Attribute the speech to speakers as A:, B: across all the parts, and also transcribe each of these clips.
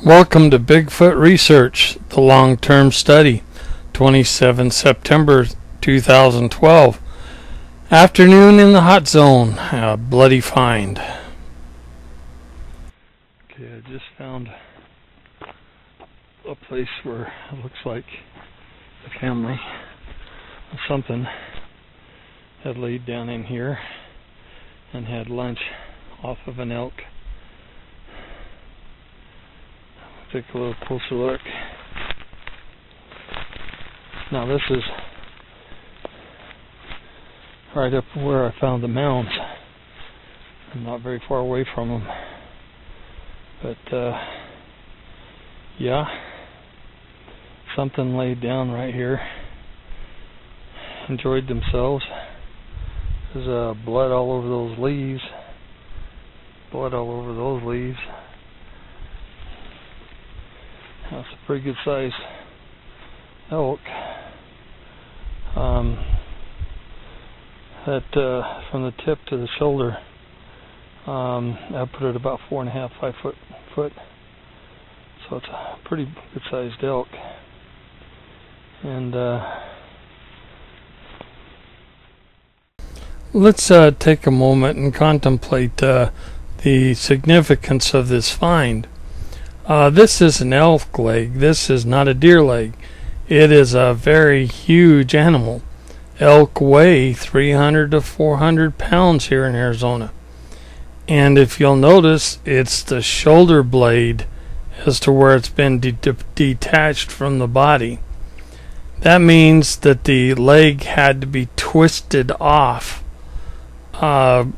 A: Welcome to Bigfoot Research, the long-term study, 27 September 2012. Afternoon in the hot zone, a bloody find. Okay, I just found a place where it looks like a family or something had laid down in here and had lunch off of an elk. Take a little closer look. Now this is right up where I found the mounds. I'm not very far away from them. But yeah, something laid down right here. Enjoyed themselves. There's blood all over those leaves. Blood all over those leaves. That's a pretty good sized elk. That from the tip to the shoulder, I put it about 4.5, 5 foot. So it's a pretty good sized elk. And let's take a moment and contemplate the significance of this find. This is an elk leg. This is not a deer leg. It is a very huge animal. Elk weigh 300 to 400 pounds here in Arizona. And if you'll notice, it's the shoulder blade as to where it's been detached from the body. That means that the leg had to be twisted off, kind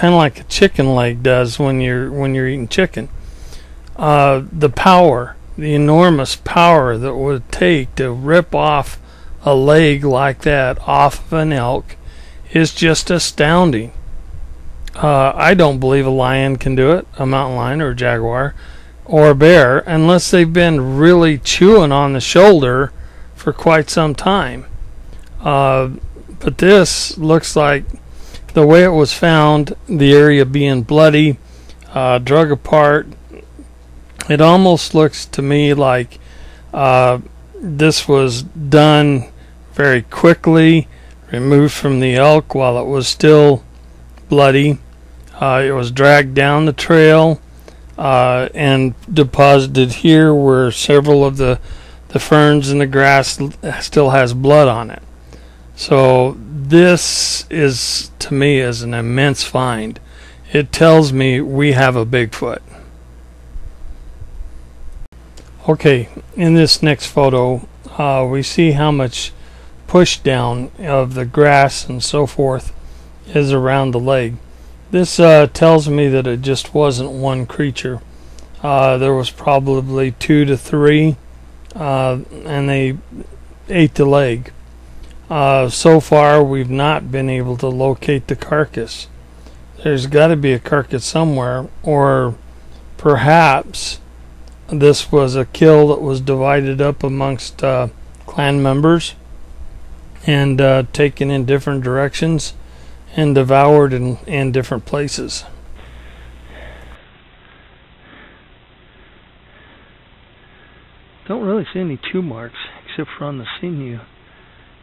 A: of like a chicken leg does when you're eating chicken. The enormous power that it would take to rip off a leg like that off of an elk is just astounding. I don't believe a lion can do it, a mountain lion or a jaguar or a bear, unless they've been really chewing on the shoulder for quite some time. But this looks like, the way it was found, the area being bloody, drug apart, it almost looks to me like this was done very quickly, removed from the elk while it was still bloody. It was dragged down the trail and deposited here where several of the ferns and the grass still has blood on it. So this is, to me, is an immense find. It tells me we have a Bigfoot. Okay, in this next photo, we see how much push down of the grass and so forth is around the leg. This tells me that it just wasn't one creature. There was probably 2 to 3, and they ate the leg. So far, we've not been able to locate the carcass. There's got to be a carcass somewhere, or perhaps this was a kill that was divided up amongst clan members and taken in different directions and devoured in different places. Don't really see any chew marks except for on the sinew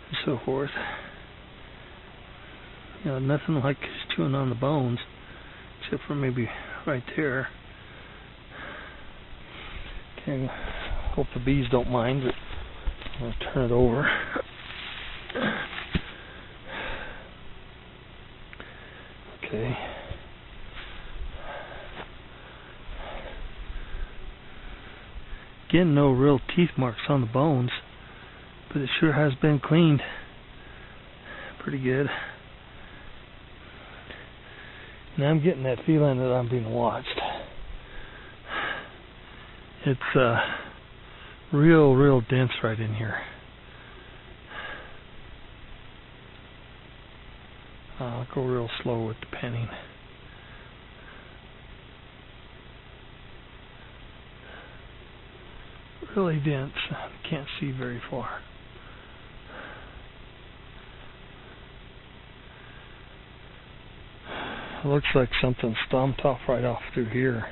A: and so forth. You know, nothing like chewing on the bones except for maybe right there. Okay, hope the bees don't mind, but I'm going to turn it over. Okay. Again, no real teeth marks on the bones, but it sure has been cleaned pretty good. Now I'm getting that feeling that I'm being watched. It's real dense right in here. I'll go real slow with the penning. Really dense. Can't see very far. It looks like something stomped off right off through here.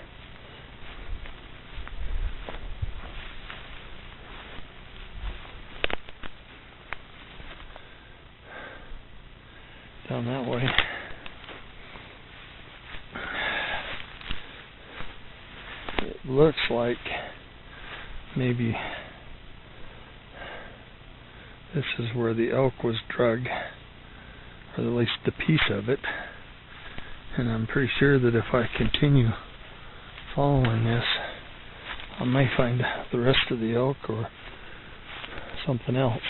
A: looks like maybe this is where the elk was drugged, or at least the piece of it. And I'm pretty sure that if I continue following this, I may find the rest of the elk or something else.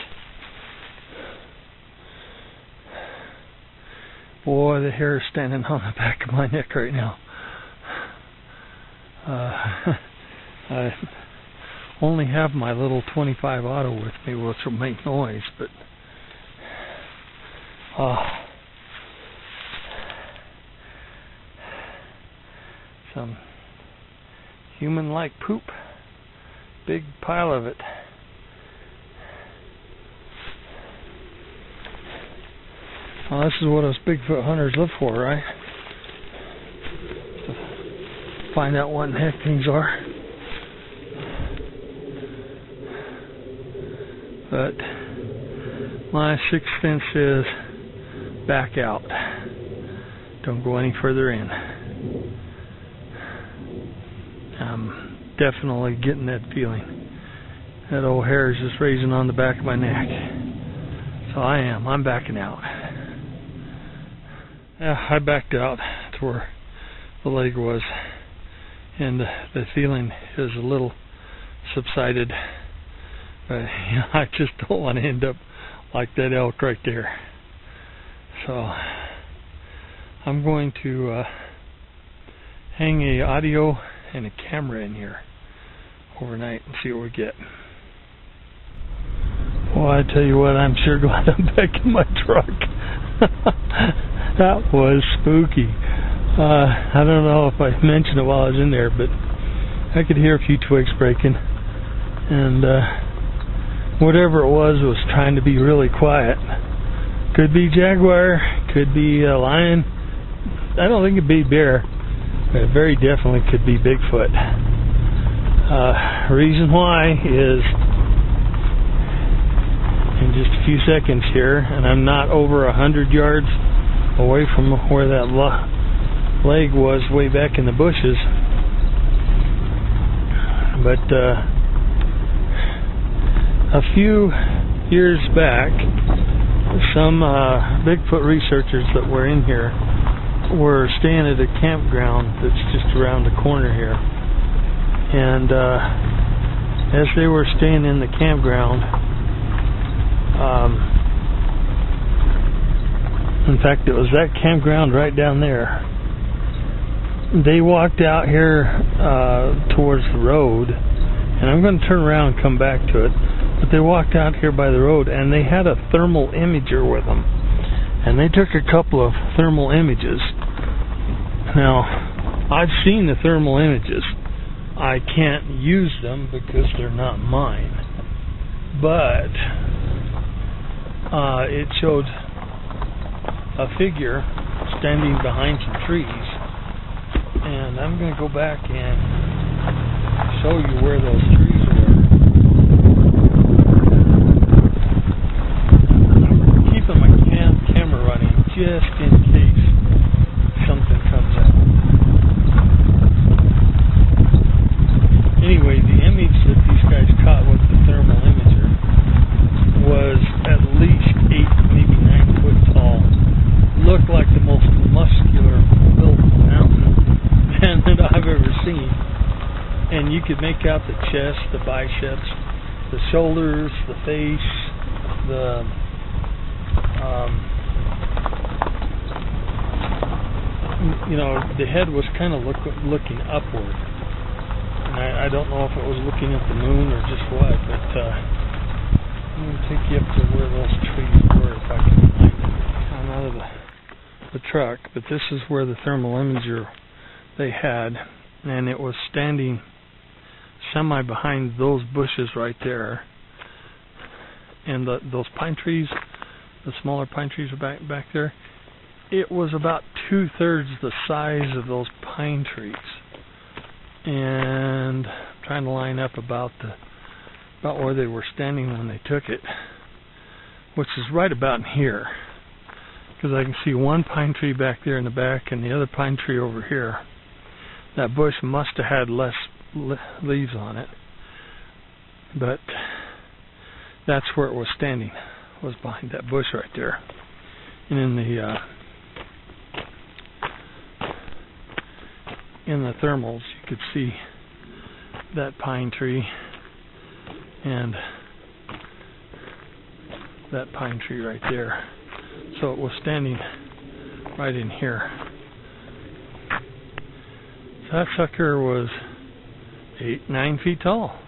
A: Boy, the hair is standing on the back of my neck right now. I only have my little 25 auto with me, which will make noise, but some human-like poop. Big pile of it. Well, this is what us Bigfoot hunters live for, right? To find out what the heck things are. But my sixth sense is back out. Don't go any further in. I'm definitely getting that feeling. That old hair is just raising on the back of my neck. So I'm backing out. Yeah, I backed out to where the leg was, and the feeling is a little subsided. But I just don't want to end up like that elk right there. So I'm going to hang a audio and a camera in here overnight and see what we get. Well, I tell you what, I'm sure glad I'm back in my truck. That was spooky. I don't know if I mentioned it while I was in there, but I could hear a few twigs breaking, and whatever it was trying to be really quiet. Could be jaguar, could be a lion. I don't think it'd be bear, but it very definitely could be Bigfoot. Reason why is in just a few seconds here, and I'm not over 100 yards away from where that leg was way back in the bushes. But a few years back, some Bigfoot researchers that were in here were staying at a campground that's just around the corner here. And as they were staying in the campground, in fact, it was that campground right down there. They walked out here towards the road, and I'm going to turn around and come back to it. But they walked out here by the road, and they had a thermal imager with them. And they took a couple of thermal images. Now, I've seen the thermal images. I can't use them because they're not mine. But it showed a figure standing behind some trees, and I'm going to go back and show you where those trees were. I'm keeping my camera running just in case something comes out. Anyway, the image that these guys caught with the thermal imager was at least 8, maybe 9 foot tall. Looked like the most muscular built mountain man that I've ever seen. And you could make out the chest, the biceps, the shoulders, the face, the the head was kind of looking upward. And I don't know if it was looking at the moon or just what, but I'm going to take you up to where those trees were if I can find them. I'm out of the truck, but this is where the thermal imager they had, and it was standing semi behind those bushes right there, and those pine trees, the smaller pine trees are back there. It was about 2/3 the size of those pine trees, and I'm trying to line up about where they were standing when they took it, which is right about in here, because I can see one pine tree back there in the back and the other pine tree over here. That bush must have had less leaves on it. But that's where it was standing, was behind that bush right there. And in the thermals, you could see that pine tree and that pine tree right there. So it was standing right in here. That sucker was 8-9 feet tall.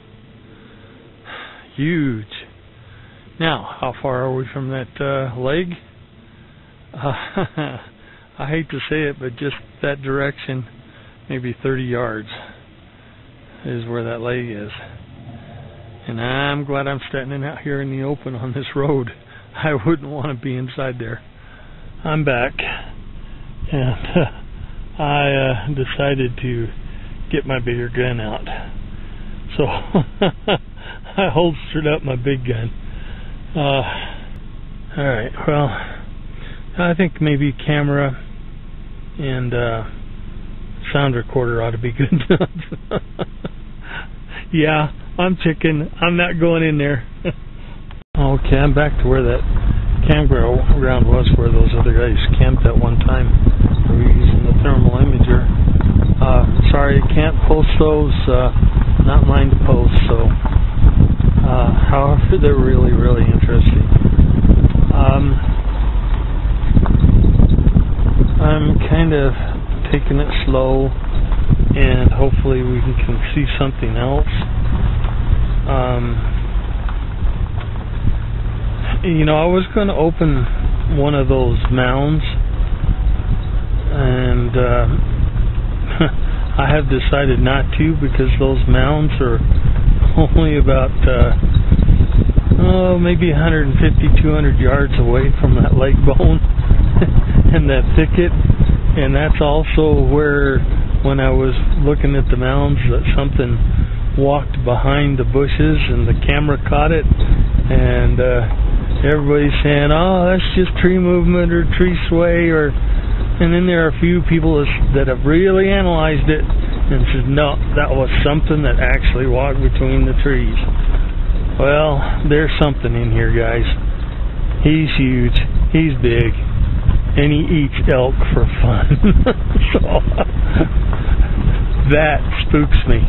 A: Huge. Now, how far are we from that leg? I hate to say it, but just that direction, maybe 30 yards is where that leg is. And I'm glad I'm standing out here in the open on this road. I wouldn't want to be inside there. I'm back, and I decided to get my bigger gun out. So I holstered up my big gun. Alright, well, I think maybe camera and sound recorder ought to be good enough. Yeah, I'm chicken. I'm not going in there. Okay, I'm back to where that campground was, where those other guys camped at one time. We were using the thermal imager. Sorry, I can't post those. Not mine to post. So, however, they're really, really interesting. I'm kind of taking it slow, and hopefully we can see something else. You know, I was going to open one of those mounds, and I have decided not to, because those mounds are only about maybe 150, 200 yards away from that leg bone and that thicket. And that's also where, when I was looking at the mounds, that something walked behind the bushes and the camera caught it, and everybody's saying, oh, that's just tree movement or tree sway, and then there are a few people that have really analyzed it and said, no, that was something that actually walked between the trees. Well, there's something in here, guys. He's huge, he's big, and he eats elk for fun. So that spooks me.